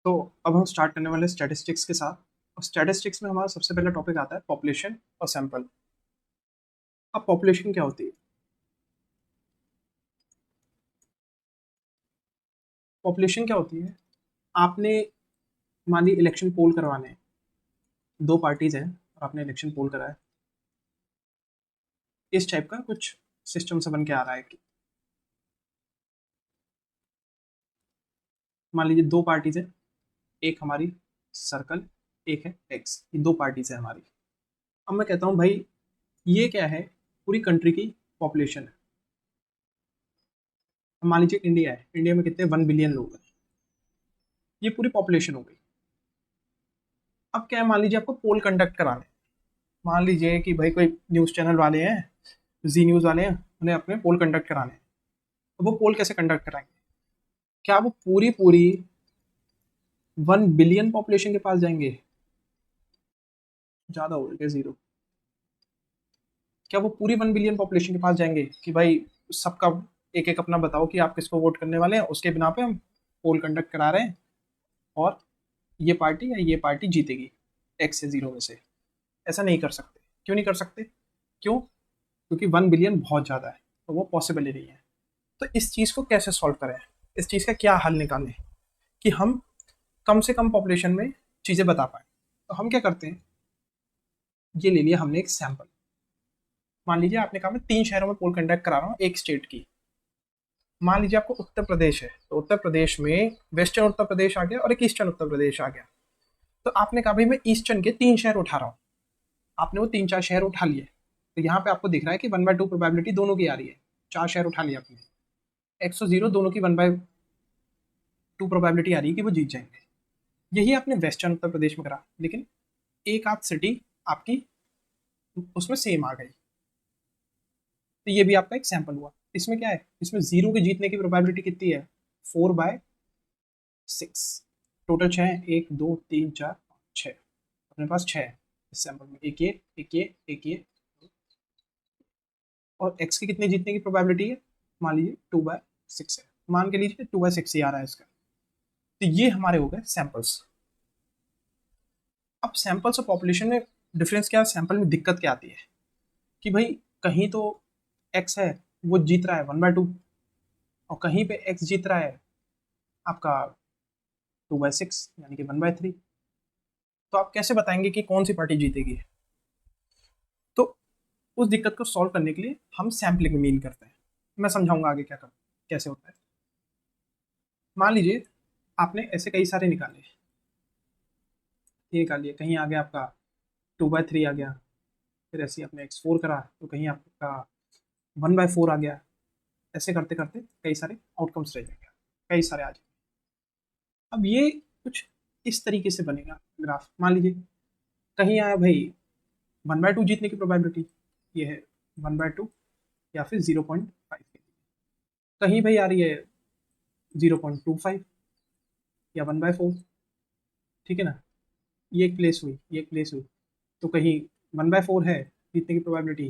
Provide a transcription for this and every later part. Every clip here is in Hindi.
तो अब हम स्टार्ट करने वाले स्टैटिस्टिक्स के साथ। और स्टैटिस्टिक्स में हमारा सबसे पहला टॉपिक आता है पॉपुलेशन और सैंपल। अब पॉपुलेशन क्या होती है? पॉपुलेशन क्या होती है? आपने मान ली इलेक्शन पोल करवाने हैं, दो पार्टीज हैं और आपने इलेक्शन पोल कराया। इस टाइप का कुछ सिस्टम से बन के आ रहा है कि मान लीजिए दो पार्टीज हैं, एक हमारी सर्कल, एक है एक्स, ये दो पार्टीज है हमारी। अब मैं कहता हूँ भाई ये क्या है, पूरी कंट्री की पॉपुलेशन है। अब मान लीजिए इंडिया है, इंडिया में कितने 1 बिलियन लोग हैं, ये पूरी पॉपुलेशन हो गई। अब क्या है, मान लीजिए आपको पोल कंडक्ट कराना है। मान लीजिए कि भाई कोई न्यूज़ चैनल वाले हैं, जी न्यूज़ वाले हैं, उन्हें अपने पोल कंडक्ट कराने हैं। तो वो पोल कैसे कंडक्ट कराएंगे? क्या वो पूरी पूरी 1 बिलियन पॉपुलेशन के पास जाएंगे? ज़्यादा हो गया जीरो। क्या वो पूरी 1 बिलियन पॉपुलेशन के पास जाएंगे कि भाई सबका एक एक अपना बताओ कि आप किसको वोट करने वाले हैं, उसके बिना पे हम पोल कंडक्ट करा रहे हैं और ये पार्टी या ये पार्टी जीतेगी एक्स से जीरो में से? ऐसा नहीं कर सकते। क्यों नहीं कर सकते? क्यों? क्योंकि 1 बिलियन बहुत ज़्यादा है, तो वो पॉसिबल ही नहीं है। तो इस चीज़ को कैसे सॉल्व करें? इस चीज़ का क्या हल निकालें कि हम कम से कम पॉपुलेशन में चीज़ें बता पाएँ? तो हम क्या करते हैं, ये ले लिया हमने एक सैंपल। मान लीजिए आपने कहा मैं 3 शहरों में पोल कंडक्ट करा रहा हूँ एक स्टेट की। मान लीजिए आपको उत्तर प्रदेश है, तो उत्तर प्रदेश में वेस्टर्न उत्तर प्रदेश आ गया और एक ईस्टर्न उत्तर प्रदेश आ गया। तो आपने कहा भाई मैं ईस्टर्न के 3 शहर उठा रहा हूँ। आपने वो 3-4 शहर उठा लिए। तो यहाँ पे आपको दिख रहा है कि 1/2 प्रोबेबिलिटी दोनों की आ रही है। 4 शहर उठा लिया आपने। एक्स और जीरो दोनों की 1/2 प्रोबेबिलिटी आ रही है कि वो जीत जाएंगे। यही आपने वेस्टर्न उत्तर प्रदेश में करा, लेकिन एक आध सिटी आपकी उसमें सेम आ गई। तो ये भी आपका एक सैंपल हुआ। इसमें क्या है, इसमें जीरो के जीतने की प्रोबेबिलिटी कितनी है? 4/6। टोटल 6 है, 1 2 3 4 5 6। अपने पास 6 है इस सैंपल में। एक ये, एक ये, एक ये। और एक्स की कितने जीतने की प्रोबेबिलिटी है? मान लीजिए 2/6 है। मान के लीजिए 2/6 ही आ रहा है इसका। तो ये हमारे हो गए सैंपल्स। अब सैंपल्स और पॉपुलेशन में डिफरेंस क्या है? सैंपल में दिक्कत क्या आती है कि भाई कहीं तो एक्स है, वो जीत रहा है 1/2, और कहीं पे एक्स जीत रहा है आपका 2/6 यानी कि 1/3। तो आप कैसे बताएंगे कि कौन सी पार्टी जीतेगी? तो उस दिक्कत को सॉल्व करने के लिए हम सैम्पलिंग मीन करते हैं। मैं समझाऊंगा आगे क्या कर कैसे होता है। मान लीजिए आपने ऐसे कई सारे निकाले, ये निकालिए, कहीं आ गया आपका 2/3 आ गया, फिर ऐसे ही आपने x4 करा तो कहीं आपका 1/4 आ गया। ऐसे करते करते कई सारे आउटकम्स रह जाएंगे, कई सारे आ जाएंगे। अब ये कुछ इस तरीके से बनेगा ग्राफ। मान लीजिए कहीं आया भाई 1/2 जीतने की प्रोबेबिलिटी, ये है 1/2 या फिर 0.5। कहीं भाई आ रही है 0.25 या 1/4। ठीक है ना? ये एक प्लेस हुई, ये एक प्लेस हुई। तो कहीं 1/4 है जीतने की प्रोबेबिलिटी,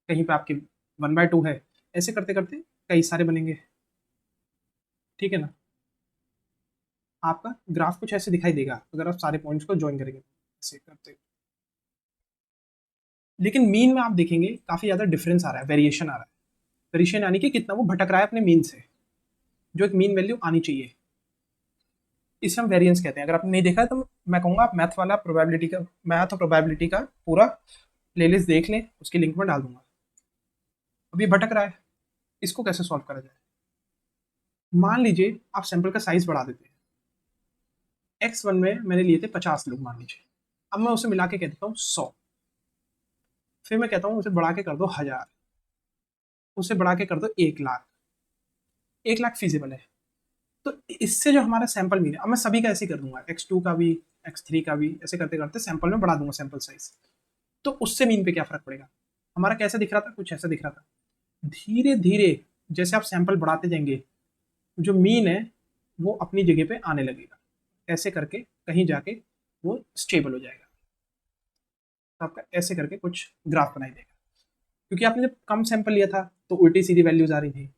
कहीं पे आपकी 1/2 है। ऐसे करते करते कई सारे बनेंगे। ठीक है ना? आपका ग्राफ कुछ ऐसे दिखाई देगा अगर आप सारे पॉइंट्स को ज्वाइन करेंगे ऐसे करते। लेकिन मीन में आप देखेंगे काफी ज्यादा डिफरेंस आ रहा है, वेरिएशन आ रहा है। वेरिएशन यानी कि कितना वो भटक रहा है अपने मीन से, जो एक मीन वैल्यू आनी चाहिए। इसे हम वेरिएंस कहते हैं। अगर आपने नहीं देखा है तो मैं कहूंगा आप मैथ वाला प्रोबेबिलिटी का, मैथ और प्रोबेबिलिटी का पूरा प्लेलिस्ट देख लें, उसकी लिंक में डाल दूंगा। अभी भटक रहा है, इसको कैसे सॉल्व करा जाए? मान लीजिए आप सैंपल का साइज बढ़ा देते हैं। x1 में मैंने लिए थे 50 लोग मान लीजिए। अब मैं उसे मिला के कह देता हूँ 100। फिर मैं कहता हूँ उसे बढ़ा के कर दो 1000, उसे बढ़ा के कर दो 1 लाख। 1 लाख फिजिबल है। तो इससे जो हमारा सैंपल मीन है, अब मैं सभी का ऐसे ही कर दूंगा, x2 का भी, x3 का भी, ऐसे करते करते सैंपल में बढ़ा दूंगा सैंपल साइज। तो उससे मीन पे क्या फर्क पड़ेगा? हमारा कैसे दिख रहा था? कुछ ऐसा दिख रहा था। धीरे धीरे जैसे आप सैंपल बढ़ाते जाएंगे, जो मीन है वो अपनी जगह पे आने लगेगा। ऐसे करके कहीं जाके वो स्टेबल हो जाएगा। तो आपका ऐसे करके कुछ ग्राफ बनाई देगा। क्योंकि आपने जब कम सैंपल लिया था तो उल्टी सीधी वैल्यूज आ रही थी।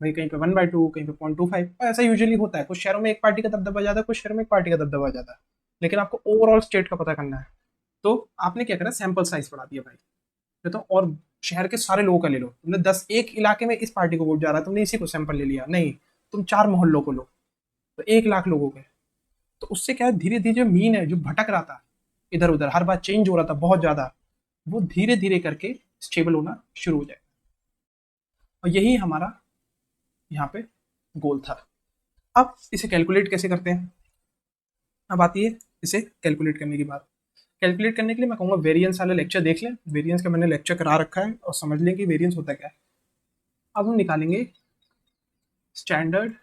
भाई कहीं पे 1/2, कहीं पे 0.25, ऐसा यूजुअली होता है। कुछ शहरों में एक पार्टी का दबदबा ज़्यादा, कुछ शहरों में एक पार्टी का दबदबा ज़्यादा, लेकिन आपको ओवरऑल स्टेट का पता करना है। तो आपने क्या करा, सैंपल साइज बढ़ा दिया भाई। तो और शहर के सारे लोगों का ले लो, तुमने 10 एक इलाके में इस पार्टी को वोट जा रहा है, तुमने इसी को सैंपल ले लिया, नहीं, तुम 4 मोहल्लों को लो, तो 1 लाख लोगों के। तो उससे क्या है, धीरे धीरे जो मीन है, जो भटक रहा था इधर उधर, हर बार चेंज हो रहा था बहुत ज्यादा, वो धीरे धीरे करके स्टेबल होना शुरू हो जाए। और यही हमारा यहाँ पे गोल था। अब इसे कैलकुलेट कैसे करते हैं, अब आती है इसे कैलकुलेट करने की बात। कैलकुलेट करने के लिए मैं कहूँगा वेरिएंस वाला लेक्चर देख लें, वेरिएंस का मैंने लेक्चर करा रखा है, और समझ लें कि वेरिएंस होता क्या है। अब हम निकालेंगे स्टैंडर्ड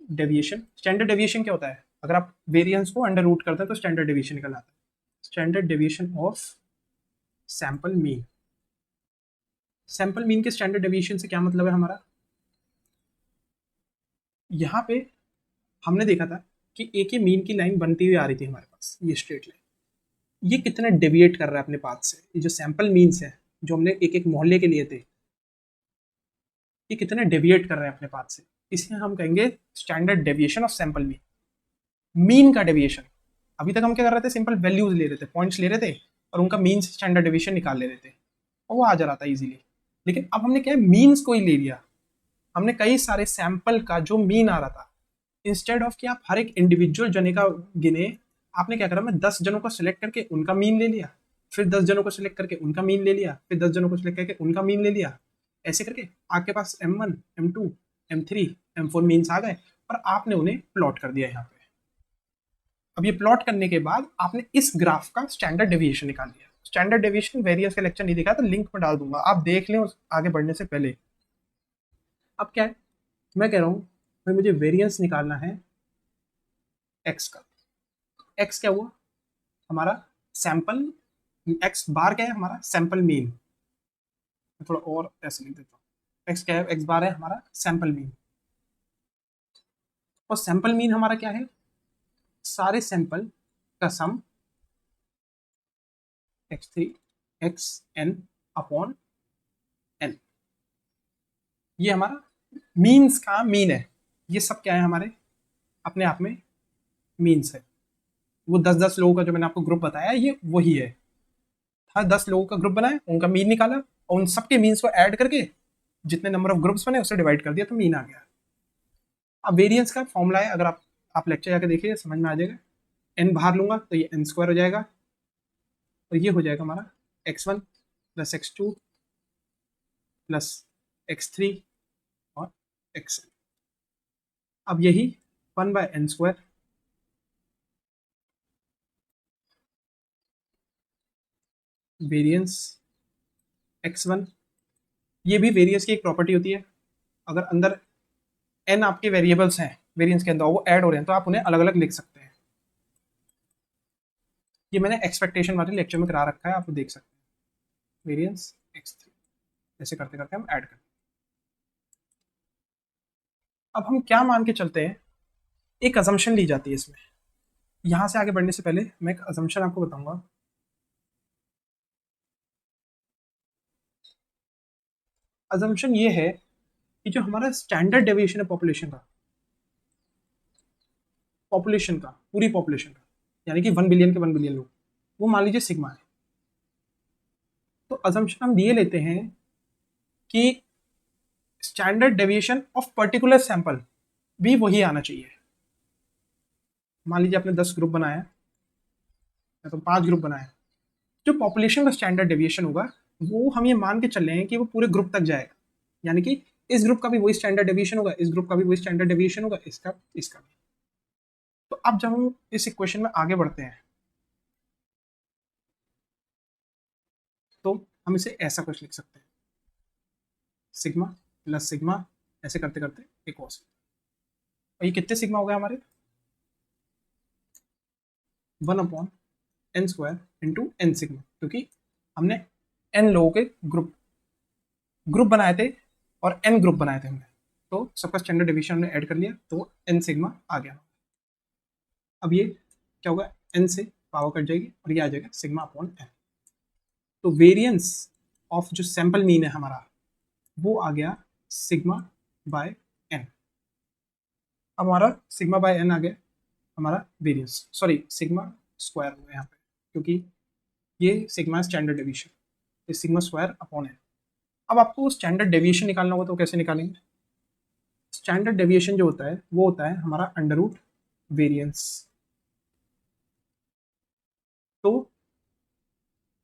डेविएशन। स्टैंडर्ड डेविएशन क्या होता है, अगर आप वेरिएंस को अंडर रूट करते हैं तो स्टैंडर्ड डेविएशन निकल आता है। Standard deviation of sample mean. Sample mean के स्टैंडर्ड डेविएशन से क्या मतलब है हमारा, यहाँ पे हमने देखा था कि एक ही मीन की लाइन बनती हुई आ रही थी हमारे पास, ये स्ट्रेट लाइन, ये कितना डेविएट कर रहा है अपने पाथ से। ये जो सैंपल मीन्स है, जो हमने एक एक मोहल्ले के लिए थे, ये कितना डेविएट कर रहे हैं अपने पाथ से, इसे हम कहेंगे standard deviation of sample mean. Mean का डेविएशन, अभी तक हम क्या कर रहे थे, सिंपल वैल्यूज ले रहे थे, पॉइंट्स ले रहे थे, और उनका मीन स्टैंडर्ड डेविएशन निकाल ले रहे थे, और वो आ जा रहा था इजीली। लेकिन अब हमने क्या है, मीन्स को ही ले लिया, हमने कई सारे सैंपल का जो मीन आ रहा था, इंस्टेड ऑफ कि आप हर एक इंडिविजुअल जने का गिने, आपने क्या करा, मैं 10 जनों को सिलेक्ट करके उनका मीन ले लिया, फिर 10 जनों को सिलेक्ट करके उनका मीन ले लिया, फिर 10 जनों को सिलेक्ट करके उनका मीन ले लिया, ऐसे करके आपके पास M1, M2, M3, M4 means आ गए, और आपने उन्हें प्लॉट कर दिया यहाँ पे। अब ये प्लॉट करने के बाद आपने इस ग्राफ का स्टैंडर्ड डेविएशन निकाल लिया। स्टैंडर्ड डेविएशन वेरियंस का लेक्चर नहीं देखा तो लिंक में डाल दूंगा, आप देख लें उस आगे बढ़ने से पहले। अब क्या है, मैं कह रहा हूँ भाई मुझे वेरियंस निकालना है एक्स का। एक्स क्या हुआ हमारा, सैंपल, एक्स बार क्या है हमारा, सैंपल मीन। थोड़ा और ऐसे लिख देता हूँ, एक्स क्या है, एक्स बार है हमारा सैंपल मीन, और सैंपल मीन हमारा क्या है, सारे सैंपल का सम x3 xn अपॉन n, ये हमारा मीन्स का मीन है। ये सब क्या है हमारे अपने आप में मीन्स है। वो 10-10 लोगों का जो मैंने आपको ग्रुप बताया ये वही है, हर 10 लोगों का ग्रुप बनाया, उनका मीन निकाला, और उन सबके मीन्स को ऐड करके जितने नंबर ऑफ ग्रुप्स बने उससे डिवाइड कर दिया, तो मीन आ गया। अब वेरिएंस का फॉर्मूला है, अगर आप लेक्चर जाके देखिए समझ में आ जाएगा। एन बाहर लूंगा तो ये n² हो जाएगा, और ये हो जाएगा हमारा x1 plus x2 plus x3 और xn। अब यही 1/n² वेरिएंस x1, ये भी वेरिएंस की एक प्रॉपर्टी होती है, अगर अंदर n आपके वेरिएबल्स हैं वेरिएंस के अंदर, वो ऐड हो रहे हैं तो आप उन्हें अलग अलग लिख सकते हैं। ये मैंने एक्सपेक्टेशन वाले लेक्चर में करा रखा है, आप देख सकते हैं, वेरिएंस x3, ऐसे करते करते हम ऐड करते हैं। अब हम क्या मान के चलते हैं, एक अजम्पशन ली जाती है इसमें। यहां से आगे बढ़ने से पहले मैं एक अजम्पशन आपको बताऊंगा। अजम्पशन ये है कि जो हमारा स्टैंडर्ड डेविएशन है पॉपुलेशन का पूरी पॉपुलेशन का, यानी कि 1 बिलियन के 1 बिलियन लोग, वो मान लीजिए सिग्मा है। तो अजम्पशन हम ये लेते हैं कि standard deviation of particular sample भी वही आना चाहिए। मान लीजिए आपने 10 ग्रुप बनाया या तो 5 ग्रुप बनाया, जो पॉपुलेशन का स्टैंडर्ड डेविएशन होगा वो हम ये मान के चल रहे हैं कि वो पूरे ग्रुप तक जाएगा, यानी कि इस ग्रुप का भी वही स्टैंडर्ड डेविएशन होगा, इस ग्रुप का भी वही स्टैंडर्ड डेविएशन होगा, इसका इसका भी। तो अब जब हम इस इक्वेशन में आगे बढ़ते हैं तो हम इसे ऐसा कुछ लिख सकते हैं, सिग्मा प्लस सिग्मा, ऐसे करते करते एक और सिग्मा। और ये कितने सिग्मा हो गए हमारे, 1/n² इंटू n सिग्मा, क्योंकि हमने n लोगों के ग्रुप ग्रुप बनाए थे और n ग्रुप बनाए थे हमने, तो सबका स्टैंडर्ड डेविएशन हमने ऐड कर लिया तो n सिग्मा आ गया। अब ये क्या होगा, n से पावर कट जाएगी और ये आ जाएगा सिग्मा अपॉन n। तो वेरिएंस ऑफ जो सैंपल मीन है हमारा वो आ गया सिग्मा बाय एन। अब हमारा सिग्मा बाय एन आ गया हमारा वेरियंस, सॉरी सिग्मा स्क्वायर हो गया यहाँ पे, क्योंकि ये सिग्मा स्टैंडर्ड डेविएशन, ये सिग्मा स्क्वायर अपॉन एन। अब आपको स्टैंडर्ड डेविएशन निकालना होगा तो कैसे निकालेंगे? स्टैंडर्ड डेविएशन जो होता है वो होता है हमारा अंडर रूट वेरियंस। तो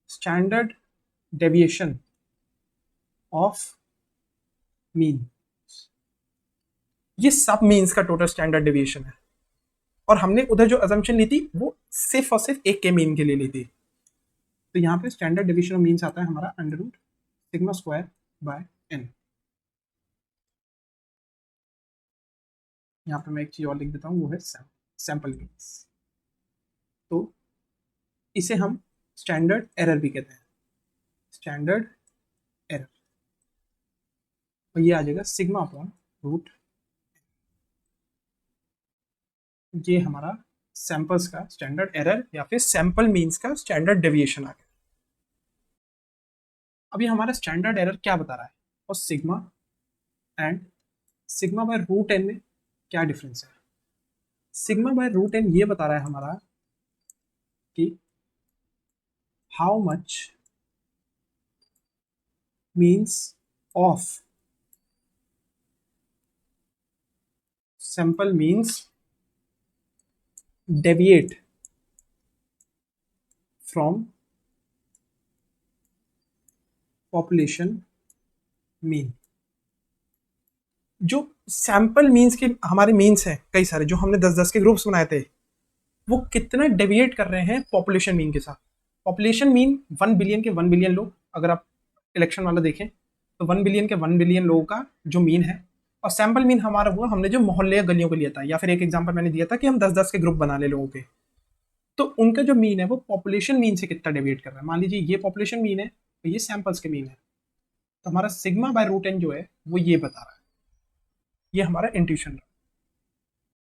स्टैंडर्ड डेविएशन ऑफ मीन, ये सब मीन्स का टोटल स्टैंडर्ड डेविएशन है, और हमने उधर जो अजम्पशन ली थी वो सिर्फ और सिर्फ एक के मीन के लिए ली थी। तो यहाँ पे स्टैंडर्ड डेविएशन ऑफ मीन्स आता है हमारा under root sigma square by N. यहाँ पे मैं एक चीज और लिख देता हूँ, वो है सैंपल मीन्स। तो इसे हम स्टैंडर्ड एरर भी कहते हैं, स्टैंडर्ड एरर, और ये आ जाएगा सिग्मा अपॉन रूट, ये हमारा सैंपल्स का स्टैंडर्ड एरर या फिर सैंपल मीन्स का स्टैंडर्ड डेविएशन आ गया। अभी हमारा स्टैंडर्ड एरर क्या बता रहा है, और sigma and sigma by root N में क्या डिफरेंस है? सिग्मा बाय रूट एन ये बता रहा है हमारा कि how much means of sample means deviate from population mean. जो सैंपल मीन्स के हमारे मीन्स हैं कई सारे, जो हमने 10-10 के ग्रुप्स बनाए थे, वो कितना डेविएट कर रहे हैं पॉपुलेशन मीन के साथ। पॉपुलेशन मीन 1 बिलियन के 1 बिलियन लोग, अगर आप इलेक्शन वाला देखें तो 1 बिलियन के 1 बिलियन लोगों का जो मीन है, और सैंपल मीन हमारा हुआ हमने जो मोहल्ले या गलियों को लिया था, या फिर एक एग्जांपल मैंने दिया था कि हम 10-10 के ग्रुप बना ले लोगों के, तो उनका जो मीन है वो पॉपुलेशन मीन से कितना डेविएट कर रहा है। मान लीजिए ये पॉपुलेशन मीन है, तो ये सैंपल्स के मीन है, तो हमारा सिग्मा बाय रूट एन जो है वो ये बता रहा है, ये हमारा इंट्यूशन है।